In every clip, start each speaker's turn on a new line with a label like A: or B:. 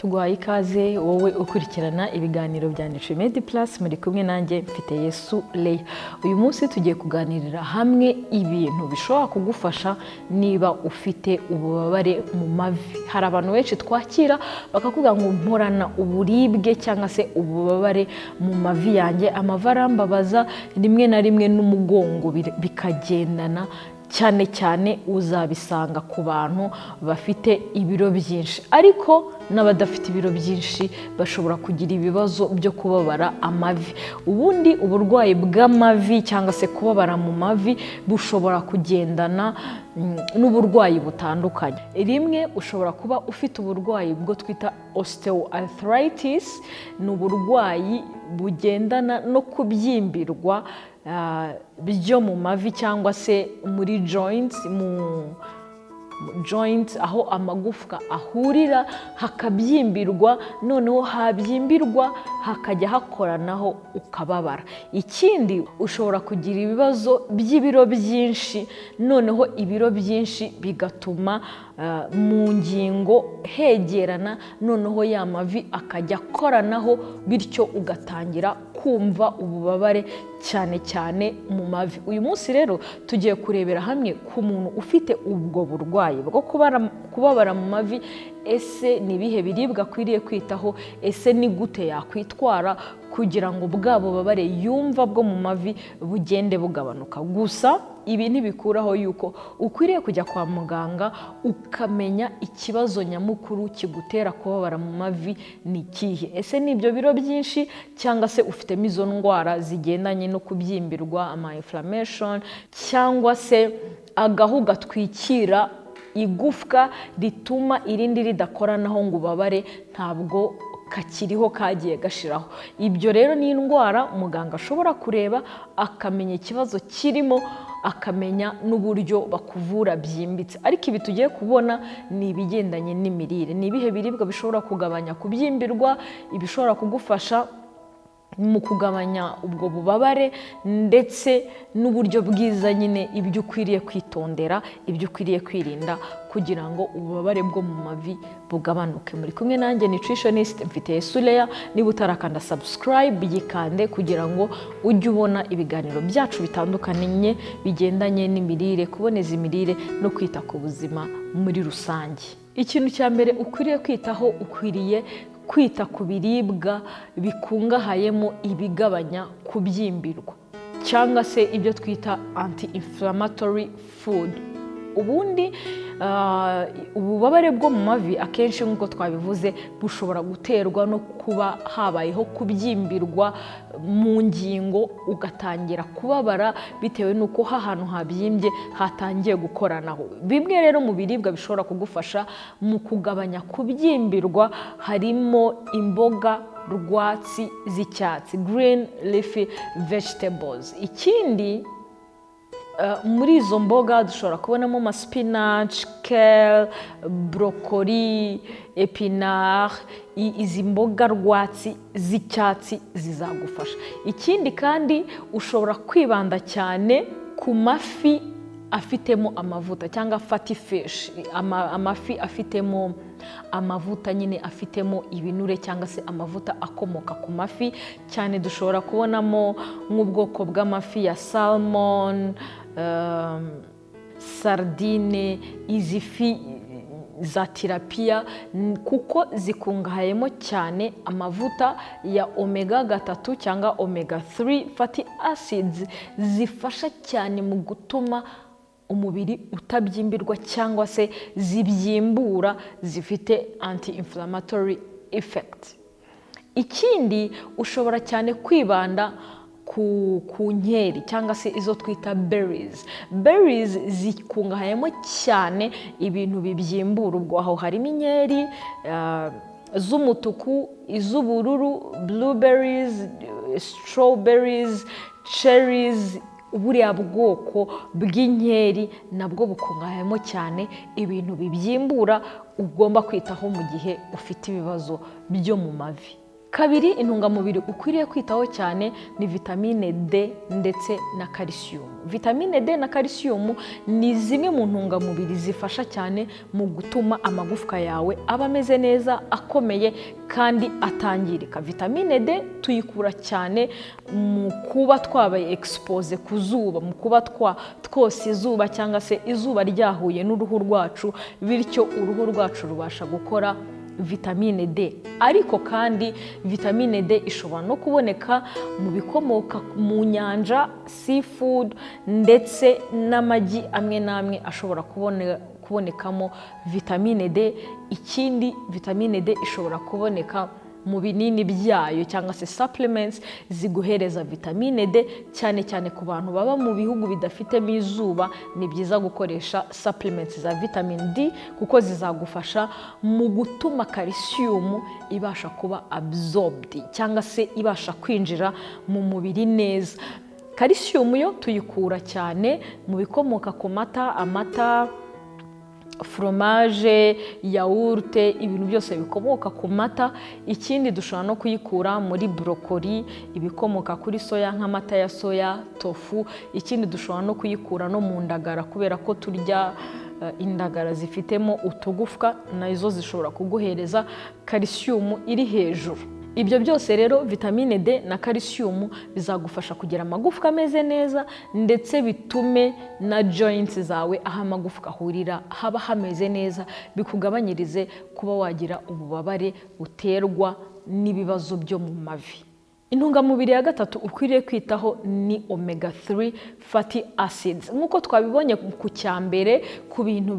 A: Tuguhaye ikaze wowe ukurikirana ibiganiro bya Nutriment Plus muri kumwe nanjye mfite Yesu Leah. Uyu munsi tugiye kuganirira hamwe ibintu bishobora kugufasha niba ufite ububabare mu mavi. Hari abantu benshi twakira bakakuvuga ngo mporana uburibwe cyangwa se ububabare mu mavi yanjye, amavi arambabaza rimwe na rimwe n'umugongo bikagendana. Cyane cyane uzabisanga ku bantu bafite ibiro byinshi, ariko n'abadafite ibiro byinshi bashobora kugira ibibazo byo kubabara amavi. Ubundi uburwayi bw'amavi cyangwa se kubabara mu mavi bushobora kugendana n'uburwayi butandukanye. Rimwe ushobora kuba ufite uburwayi bwo twita osteoarthritis, ni uburwayi bugendana no kubyimbirwa byo mu mavi cyangwa se muri joints aho amagufwa ahurira hakabyimbirwa, noneho habyimbirwa hakajya hakoranaho ukababara. Ikindi ushobora kugira ibibazo by'ibiro byinshi, noneho ibiro byinshi bigatuma mu ngingo hegerana, noneho ya mavi akajya akoranaho, bityo ugatangira kumva ububabare cyane cyane mu mavi. Uyu munsi rero tugiye kurebera hamwe ku muntu ufite ubwo burwayi bwo kubabara mu mavi. Ese ni ibihe biribwa akwiriye kwitaho? Ese ni gute yakwitwara kugira ngo bwa bubabare yumva bwo mu mavi bugende bugabanuka? Gusa ibi ntibikuraho yuko ukwiriye kujya kwa muganga ukamenya ikibazo nyamukuru kigutera kubabara mu mavi ni ikihe. Ese ni ibyo biro byinshi cyangwa se ufitemo izo ndwara zigendanye no kubyimbirwa, ama inflammation, cyangwa se agahu gatwikira igufwa rituma irindi ridakoranaho ngo ubabare ntabwo kakiriho, kagiye gashiraho. Ibyo rero ni indwara muganga ashobora kureba akamenya ikibazo kirimo, akamenya n'uburyo bakuvura byimbitse. Ariko ibi tugiye kubona ni ibigendanye n'imirire. Ni ibihe biribwa bishobora kugabanya kubyimbirwa, ibishobora kugufasha mu kugabanya ubwo bubabare, ndetse n'uburyo bwiza nyine ibyo ukwiriye kwitondera, ibyo ukwiriye kwirinda kugira ngo ububabare bwo mu mavi bugabanuke. Muri kumwe nanjye nutritionist mfite Yesu Leah. Niba utarakanda subscribe yikande kugira ngo ujye ubona ibiganiro byacu bitandukanye bigendanye n'imirire, kuboneza imirire no kwita ku buzima muri rusange. Ikintu cya mbere ukwiriye kwitaho, ukwiriye kwita ku biribwa bikungahayemo ibigabanya kubyimbirwa cyangwa se ibyo twita anti-inflammatory food. Ubundi ububabare bwo mu mavi akenshi nk'uko twabivuze bushobora guterwa no kuba habayeho kubyimbirwa mu ngingo, ugatangira kubabara bitewe n'uko ahantu habyimbye hatangiye gukoranaho. Bimwe rero mu biribwa bishobora kugufasha mu kugabanya kubyimbirwa harimo imboga rwatsi z'icyatsi, green leafy vegetables. Ikindi muri izo mboga dushobora kubonamo spinach, kale, broccoli, epinard. Izi mboga rwatsi z'icyatsi zizagufasha. Ikindi kandi ushobora kwibanda cyane ku mafi afitemo amavuta cyangwa fatty fish, amafi afitemo amavuta nyine, afitemo ibinure cyangwa se amavuta akomoka ku mafi. Cyane dushobora kubonamo nk'ubwoko bw'amafi ya salmon, sardine, izi fi za tilapia, kuko zikungahayemo cyane amavuta ya omega 3 cyangwa omega 3 fatty acids, zifasha cyane mu gutuma umubiri utabyimbirwa cyangwa se zibyimbura, zifite anti-inflammatory effect. Ikindi ushobora cyane kwibanda ku nkeri cyangwa se izo twita berries. Berries zikungahayemo cyane ibintu bibyimbura. Ubwo aho harimo inkeri z'umutuku, iz'ubururu, blueberries, strawberries, cherries. Buriya bwoko bw'inkeri nabwo bukungahayemo cyane ibintu bibyimbura ugomba kwitaho mu gihe ufite ibibazo byo mu mavi. Kabiri, intungamubiri ukwiriye kwitaho cyane ni vitamine D ndetse na calcium. Vitamine D na calcium ni zimwe mu ntungamubiri zifasha cyane mu gutuma amagufwa yawe aba ameze neza, akomeye kandi atangirika. Vitamine D tuyikura cyane mu kuba twabaye expose ku zuba, mu kuba twose izuba cyangwa se izuba ryahuye n'uruhu rwacu, bityo uruhu rwacu rubasha gukora vitamine D. Ariko kandi vitamine D ishobora no kuboneka mu bikomoka mu nyanja, seafood, ndetse n'amagi amwe n'amwe ashobora kubonekamo vitamine D. Ikindi, vitamine D ishobora kuboneka mu binini byayo cyangwa se supplements ziguhereza vitamine D, cyane cyane ku bantu baba mu bihugu bidafitemo izuba. Ni byiza gukoresha supplements za vitamine D kuko zizagufasha mu gutuma calcium ibasha kuba absorbed cyangwa se ibasha kwinjira mu mubiri neza. Calcium yo tuyikura cyane mu bikomoka ku mata, amata, fromage, yaourte, ibintu byose bikomoka ku mata. Ikindi, dushobora no kuyikura muri brocoli, ibikomoka kuri soya nk'amata ya soya, tofu. Ikindi, dushobora no kuyikura no mu ndagara kubera ko turya indagara zifitemo utugufwa, nazo zishobora kuguhereza calcium iri hejuru. Ibyo byose rero, vitamine D na calcium bizagufasha kugira amagufwa ameze neza, ndetse bitume na joints zawe aho amagufwa ahurira haba hameze neza, bikugabanyirize kuba wagira ububabare buterwa n'ibibazo byo mu mavi. Intungamubiri ya gatatu ukwiriye kwitaho ni omega 3 fatty acids. Nkuko twabibonye ku cyambere, ku bintu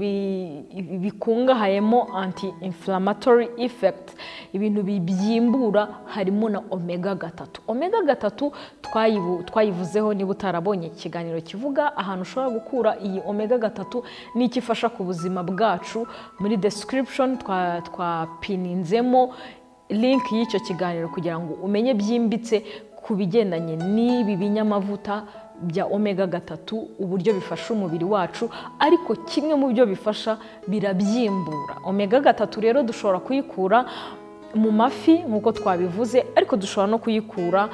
A: bikungahayemo anti-inflammatory effect, ibintu bibyimbura, harimo na omega 3. Omega 3 twayivuzeho, niba utarabonye ikiganiro kivuga ahantu ushobora gukura iyi omega 3 n'ikifasha ku buzima bwacu. Muri description twapininzemo link y'icyo kiganiro kugira ngo umenye byimbitse ku bigendanye n'ibi binyamavuta bya omega 3, uburyo bifasha umubiri wacu. Ariko kimwe mu byo bifasha, birabyimbura. Omega 3 rero dushobora kuyikura mu mafi nk'uko twabivuze, ariko dushobora no kuyikura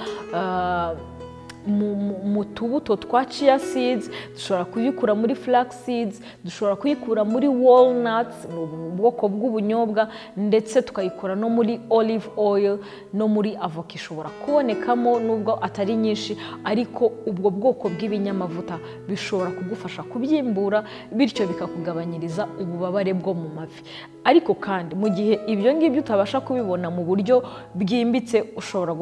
A: mu tubuto twa chia seeds, dushobora kuyikura muri flax seeds, dushobora kuyikura muri walnuts, ubwoko bw'ubunyobwa, ndetse tukayikura no muri olive oil no muri avoka. Ishobora kubonekamo nubwo atari nyinshi, ariko ubwo bwoko bw'ibinyamavuta bishobora kugufasha kubyimbura, bityo bikakugabanyiriza ububabare bwo mu mavi. Ariko kandi mu gihe ibyo ngibyo utabasha kubibona mu buryo bwimbitse, ushobora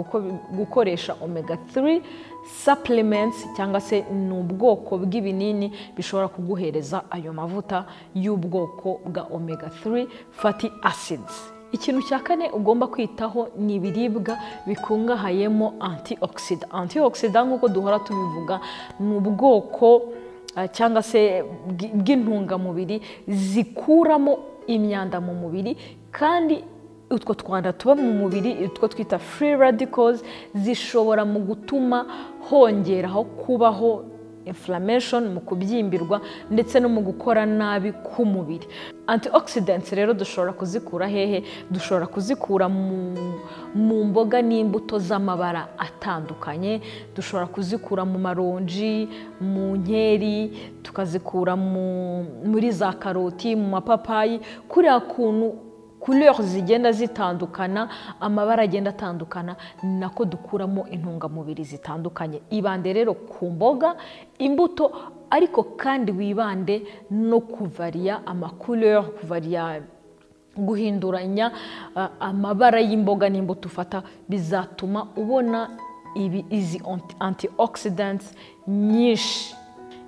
A: gukoresha omega 3 supplements cyangwa se n'ubwoko bw'ibinini bishobora kuguhereza ayo mavuta y'ubwoko bwa omega 3 fatty acids. Ikintu cya kane ugomba kwitaho ni ibiribwa bikungahayemo antioxidant. Antioxidant nk'uko duhora tubivuga, ni ubwoko cyangwa se bw'intungamubiri zikuramo imyanda mu mubiri, kandi utwo twanda tuba mu mubiri, utwo twita free radicals, zishobora mu gutuma hongeraho kubaho inflammation, mu kubyimbirwa, ndetse no mu gukora nabi k'umubiri. Antioxidants rero dushobora kuzikura hehe? Dushobora kuzikura mu mboga n'imbuto z'amabara atandukanye. Dushobora kuzikura mu maronji, mu nkeri, tukazikura muri za karoti, mu mapapayi. Kuriya kuntu couleurs zigenda zitandukana, amabara agenda atandukana, nako dukuramo intungamubiri zitandukanye. Ibande rero ku mboga, imbuto, ariko kandi wibande no kuvaria amacouleur, kuvaria, guhinduranya amabara y'imboga n'imbuto ufata, bizatuma ubona izi antioxidants nyinshi.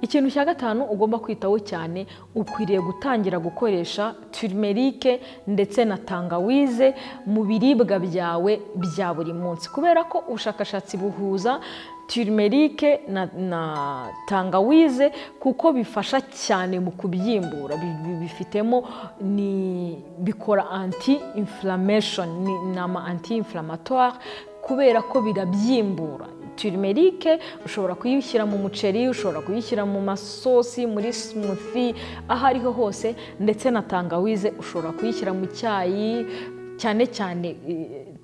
A: Ikintu cya gatanu ugomba kwitaho cyane, ukwiriye gutangira gukoresha turmeric ndetse na tangawize mu biribwa byawe bya buri munsi, kubera ko ubushakashatsi buhuza turmeric na tangawize kuko bifasha cyane mu kubyimbura. Bifitemo bikora anti-inflammation, ni anti-inflammatoire kubera ko birabyimbura. Turmeric ushobora kuyishyira mu muceri, ushobora kuyishyira mu masosi, muri smoothie, aho ariho hose, ndetse na tangawize ushobora kuyishyira mu cyayi cyane cyane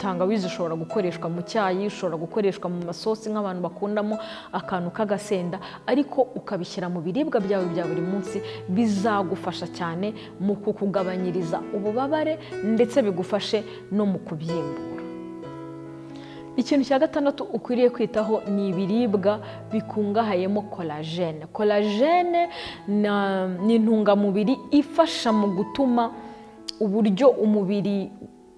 A: tangawizi ushobora gukoreshwa mu cyayi, ushobora gukoreshwa mu masosi nk'abantu bakundamo akantu k'agasenda, ariko ukabishyira mu biribwa byawe bya buri munsi, bizagufasha cyane mu kukugabanyiriza ububabare ndetse bigufashe no mu kubyimbura. Ikintu cya gatandatu ukwiriye kwitaho ni ibiribwa bikungahayemo collagen. Collagen ni intungamubiri ifasha mu gutuma uburyo umubiri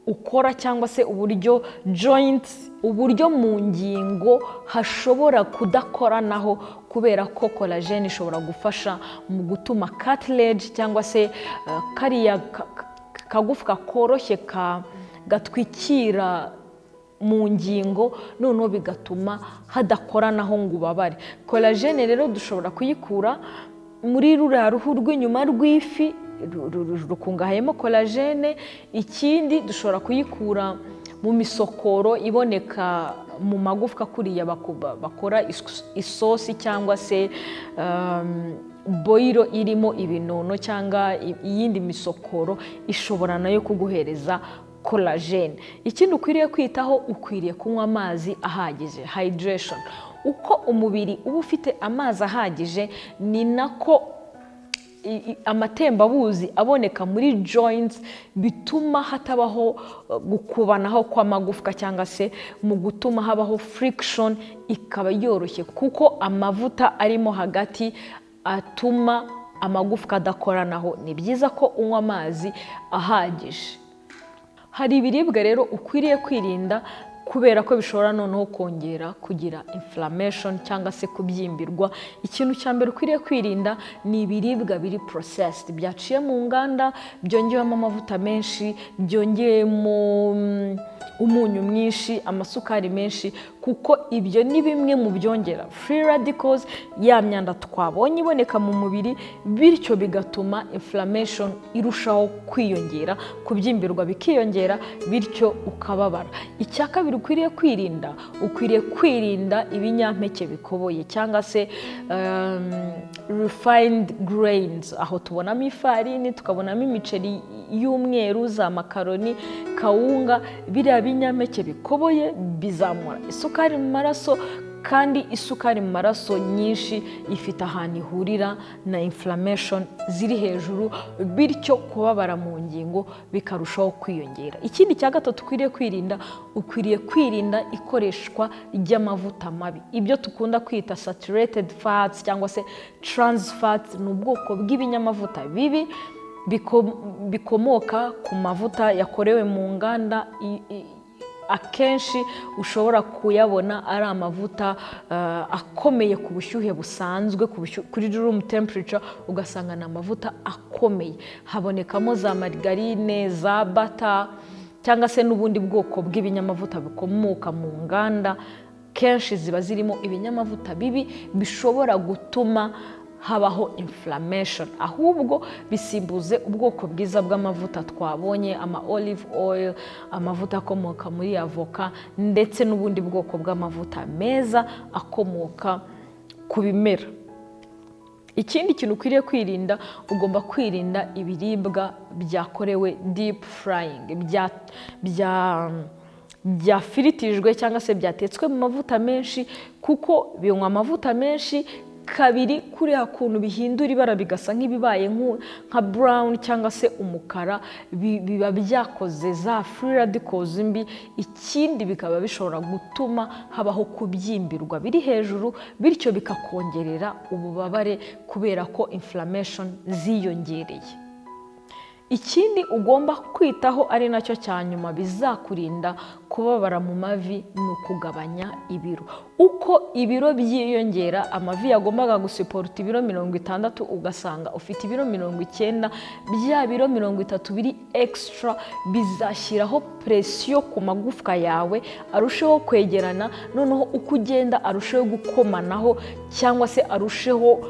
A: ukora cyangwa se uburyo joints, uburyo mu ngingo hashobora kudakoranaho, kubera ko collagen ishobora gufasha mu gutuma cartilage cyangwa se kariya kagufwa koroshye gatwikira mu ngingo, noneho bigatuma hadakoranaho ngo ubabare. Collagen rero dushobora kuyikura muri ruriya ruhu rw'inyuma rw'ifi, rukungahayemo collagen. Ikindi dushobora kuyikura mu misokoro iboneka mu magufwa kuriya bakora isosi cyangwa se boiro irimo ibinono cyangwa iyindi misokoro, ishobora nayo kuguhereza collagen. Ikindi ukwiriye kwitaho, ukwiriye kunywa amazi ahagije, hydration. Uko umubiri uba ufite amazi ahagije, ni nako amatembabuzi aboneka muri joints bituma hatabaho gukubanaho kw'amagufwa cyangwa se mu gutuma habaho friction, ikaba yoroshye kuko amavuta arimo hagati atuma amagufwa adakoranaho. Ni byiza ko unywa amazi ahagije. Hari ibiribwa rero ukwiriye kwirinda kubera ko bishobora noneho kongera kugira inflammation cyangwa se kubyimbirwa. Ikintu cya mbere ukwiriye kwirinda ni ibiribwa biri processed, byaciye mu nganda, byongewemo amavuta menshi, byongeyemo umunyu mwinshi, amasukari menshi, kuko ibyo ni bimwe mu byongera free radicals, ya myanda twabonye iboneka mu mubiri, bityo bigatuma inflammation irushaho kwiyongera, kubyimbirwa bikiyongera, bityo ukababara. Icya kabiri ukwiriye kwirinda ibinyampeke bikoboye cyangwa se refined grains. Aho tubonamo ifarini, tukabonamo imiceri y'umweru, za makaroni, kawunga. Biriya binyampeke bikoboye bizamura isukari mu maraso, kandi isukari mu maraso nyinshi ifite ahantu ihurira na inflammation ziri hejuru, bityo kubabara mu ngingo bikarushaho kwiyongera. Ikindi cya gatatu ukwiriye kwirinda ikoreshwa ry'amavuta mabi, ibyo tukunda kwita saturated fats cyangwa se trans fats. Ni ubwoko bw'ibinyamavuta bibi bikomoka ku mavuta yakorewe mu nganda. Akenshi ushobora kuyabona ari amavuta akomeye ku bushyuhe busanzwe, kuri room temperature, ugasanga ni amavuta akomeye. Habonekamo za margarine, za butter cyangwa se n'ubundi bwoko bw'ibinyamavuta bikomoka mu nganda. Kenshi ziba zirimo ibinyamavuta bibi bishobora gutuma habaho inflammation. Ahubwo bisimbuze ubwoko bwiza bw'amavuta twabonye, ama olive oil, amavuta akomoka muri avoka, ndetse n'ubundi bwoko bw'amavuta meza akomoka ku bimera. Ikindi kintu ukwiriye kwirinda, ugomba kwirinda ibiribwa byakorewe deep frying, byafiritijwe cyangwa se byatetswe mu mavuta menshi, kuko binywa amavuta menshi. Kabiri, kuriya kuntu bihindura ibara bigasa nk'ibibaye nka brown cyangwa se umukara, biba byakoze za free radicals mbi. Ikindi bikaba bishobora gutuma habaho kubyimbirwa biri hejuru, bityo bikakongerera ububabare kubera ko inflammation ziyongereye. Ikindi ugomba kwitaho ari nacyo cya nyuma bizakurinda kubabara mu mavi, ni ukugabanya ibiro. Uko ibiro byiyongera, amavi yagombaga gusuporta ibiro 60, ugasanga ufite ibiro 90, bya biro 30 biri extra bizashyiraho presiyo ku magufwa yawe, arusheho kwegerana, noneho uko ugenda arusheho gukomanaho cyangwa se arusheho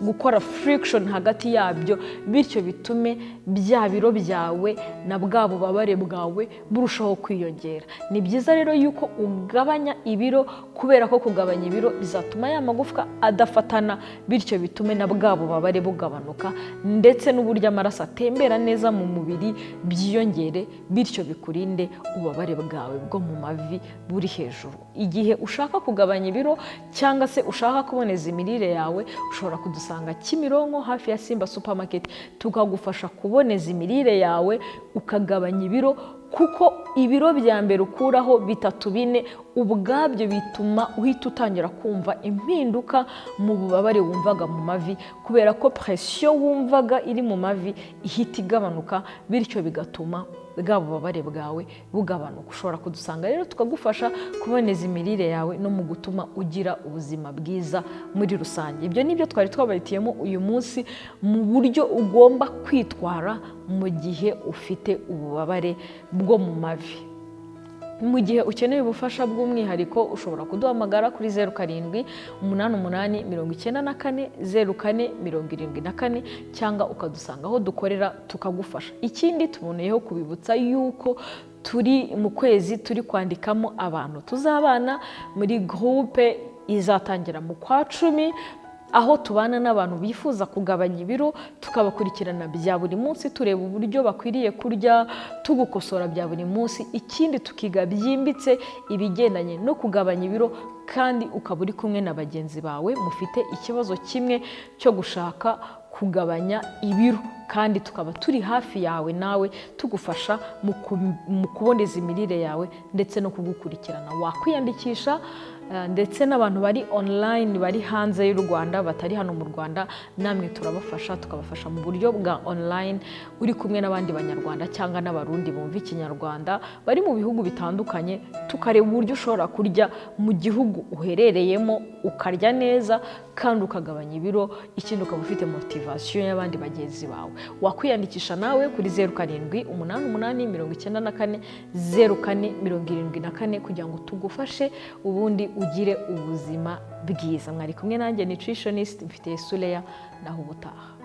A: gukora friction hagati yabyo, bityo bitume bya biro byawe na bwa bubabare bwawe burushaho kwiyongera. Ni byiza rero yuko ugabanya ibiro, kubera ko kugabanya ibiro bizatuma ya magufwa adafatana, bityo bitume na bwa bubabare bugabanuka, ndetse n'uburyo amaraso atembera neza mu mubiri byiyongere, bityo bikurinde ububabare bwawe bwo mu mavi buri hejuru. Igihe ushaka kugabanya ibiro cyangwa se ushaka kuboneza imirire yawe, ushobora kudusanga Kimironko hafi ya Simba Supermarket, tukagufasha kuboneza imirire yawe ukagabanya ibiro, kuko ibiro bya mbere ukuraho 3-4 ubwabyo bituma uhita utangira kumva impinduka mu bubabare wumvaga mu mavi, kubera ko pression wumvaga iri mu mavi ihita igabanuka, bityo bigatuma bwa bubabare bwawe bugabanuka. Ushobora kudusanga rero tukagufasha kuboneza imirire yawe no mu gutuma ugira ubuzima bwiza muri rusange. Ibyo nibyo twari twabaritiyemo uyu munsi mu buryo ugomba kwitwara mu gihe ufite ububabare bwo mu mavi. Mu gihe ukeneye ubufasha bw'umwihariko ushobora kuduhamagara kuri 0788940474 cyangwa ukadusanga aho dukorera tukagufasha. Ikindi tuboneyeho kubibutsa yuko turi mu kwezi turi kwandikamo abantu tuzabana muri groupe izatangira mu kwa 10, aho tubana n'abantu bifuza kugabanya ibiro, tukabakurikirana bya buri munsi, tureba uburyo bakwiriye kurya, tugukosora bya buri munsi. Ikindi tukiga byimbitse ibigendanye no kugabanya ibiro, kandi ukaba uri kumwe na bagenzi bawe mufite ikibazo kimwe cyo gushaka kugabanya ibiro, kandi tukaba turi hafi yawe nawe tugufasha mu kuboneza imirire yawe ndetse no kugukurikirana. Wakwiyandikisha ndetse n'abantu bari online bari hanze y'u Rwanda batari hano mu Rwanda, namwe turabafasha, tukabafasha mu buryo bwa online, uri kumwe n'abandi banyarwanda cyangwa n'abarundi bumva ikinyarwanda bari mu bihugu bitandukanye, tukareba uburyo ushobora kurya mu gihugu uherereyemo ukarya neza kandi ukagabanya ibiro, ikindi ukaba ufite motivation y'abandi bagenzi bawe. Wakwiyandikisha nawe kuri 0788840474 kugira ngo tugufashe ubundi ugire ubuzima bwiza. Mwari kumwe nanjye nutritionist mfite Suleya, naho ubutaha.